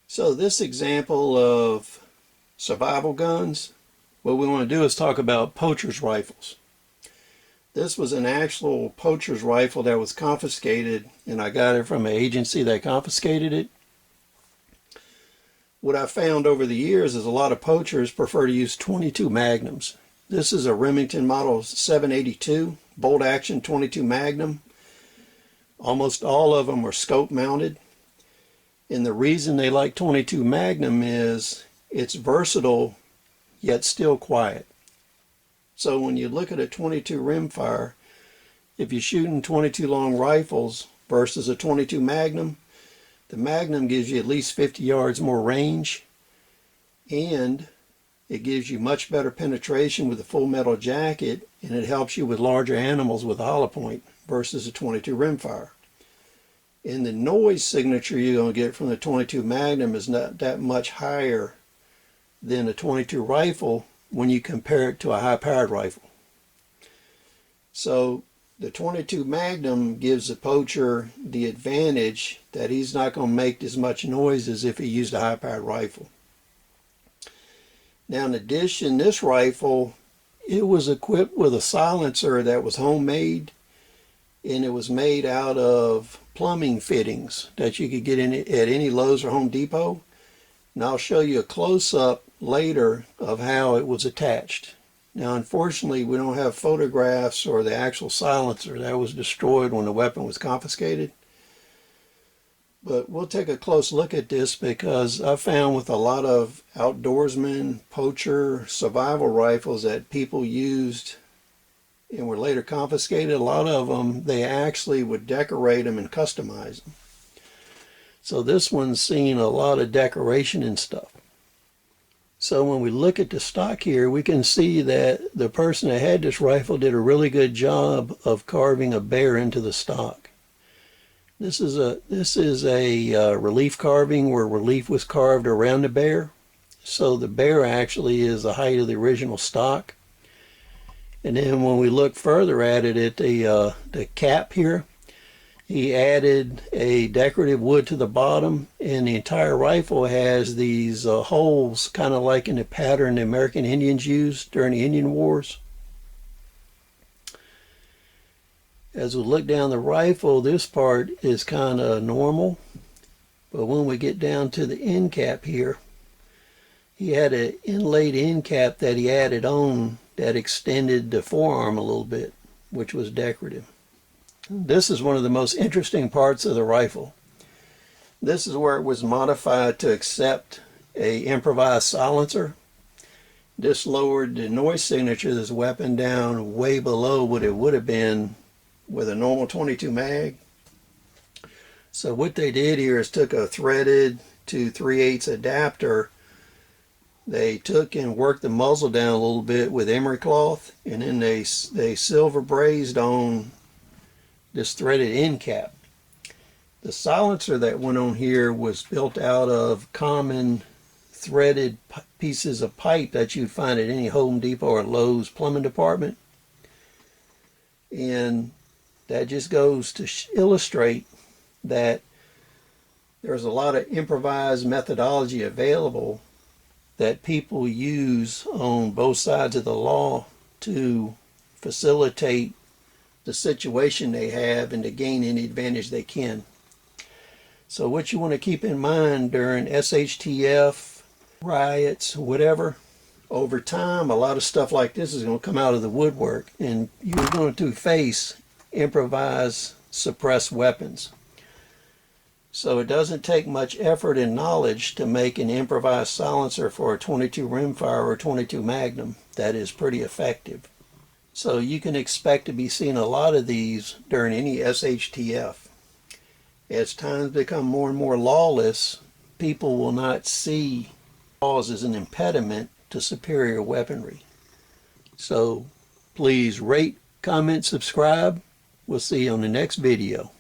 So this example of survival guns, what we want to do is talk about poachers rifles. This was an actual poachers rifle that was confiscated, and I got it from an agency that confiscated it. What I found over the years is a lot of poachers prefer to use 22 Magnums. This is a Remington Model 782 bolt action 22 Magnum. Almost all of them are scope mounted. And the reason they like 22 Magnum is it's versatile yet still quiet. So when you look at a 22 rimfire, if you're shooting 22 long rifles versus a 22 Magnum, the Magnum gives you at least 50 yards more range, and it gives you much better penetration with the full metal jacket, and it helps you with larger animals with a hollow point versus a 22 rimfire. And the noise signature you're going to get from the 22 Magnum is not that much higher than a 22 rifle when you compare it to a high-powered rifle. So the 22 Magnum gives the poacher the advantage that he's not going to make as much noise as if he used a high-powered rifle. Now, in addition, this rifle, it was equipped with a silencer that was homemade, and it was made out of plumbing fittings that you could get in at any Lowe's or Home Depot. And I'll show you a close-up later of how it was attached. Now, unfortunately, we don't have photographs or the actual silencer. That was destroyed when the weapon was confiscated. But we'll take a close look at this because I found with a lot of outdoorsmen, poacher, survival rifles that people used and were later confiscated, a lot of them, they actually would decorate them and customize them. So this one's seen a lot of decoration and stuff. So when we look at the stock here, we can see that the person that had this rifle did a really good job of carving a bear into the stock. This is a relief carving where relief was carved around the bear. So the bear actually is the height of the original stock. And then when we look further at it, at the cap here, he added a decorative wood to the bottom, and the entire rifle has these holes, kind of like in the pattern the American Indians used during the Indian Wars. As we look down the rifle, this part is kind of normal, but when we get down to the end cap here, he had an inlaid end cap that he added on that extended the forearm a little bit, which was decorative. This is one of the most interesting parts of the rifle. This is where it was modified to accept an improvised silencer. This lowered the noise signature of this weapon down way below what it would have been with a normal 22 mag. So what they did here is took a threaded to 3/8 adapter. They took and worked the muzzle down a little bit with emery cloth, and then they silver brazed on this threaded end cap. The silencer that went on here was built out of common threaded pieces of pipe that you'd find at any Home Depot or Lowe's plumbing department. And that just goes to illustrate that there's a lot of improvised methodology available that people use on both sides of the law to facilitate the situation they have and to gain any advantage they can. So what you want to keep in mind during SHTF, riots, whatever, over time a lot of stuff like this is going to come out of the woodwork, and you're going to face improvised suppressed weapons. So it doesn't take much effort and knowledge to make an improvised silencer for a 22 rimfire or 22 Magnum that is pretty effective. So you can expect to be seeing a lot of these during any SHTF. As times become more and more lawless, people will not see laws as an impediment to superior weaponry. So please rate, comment, subscribe. We'll see you on the next video.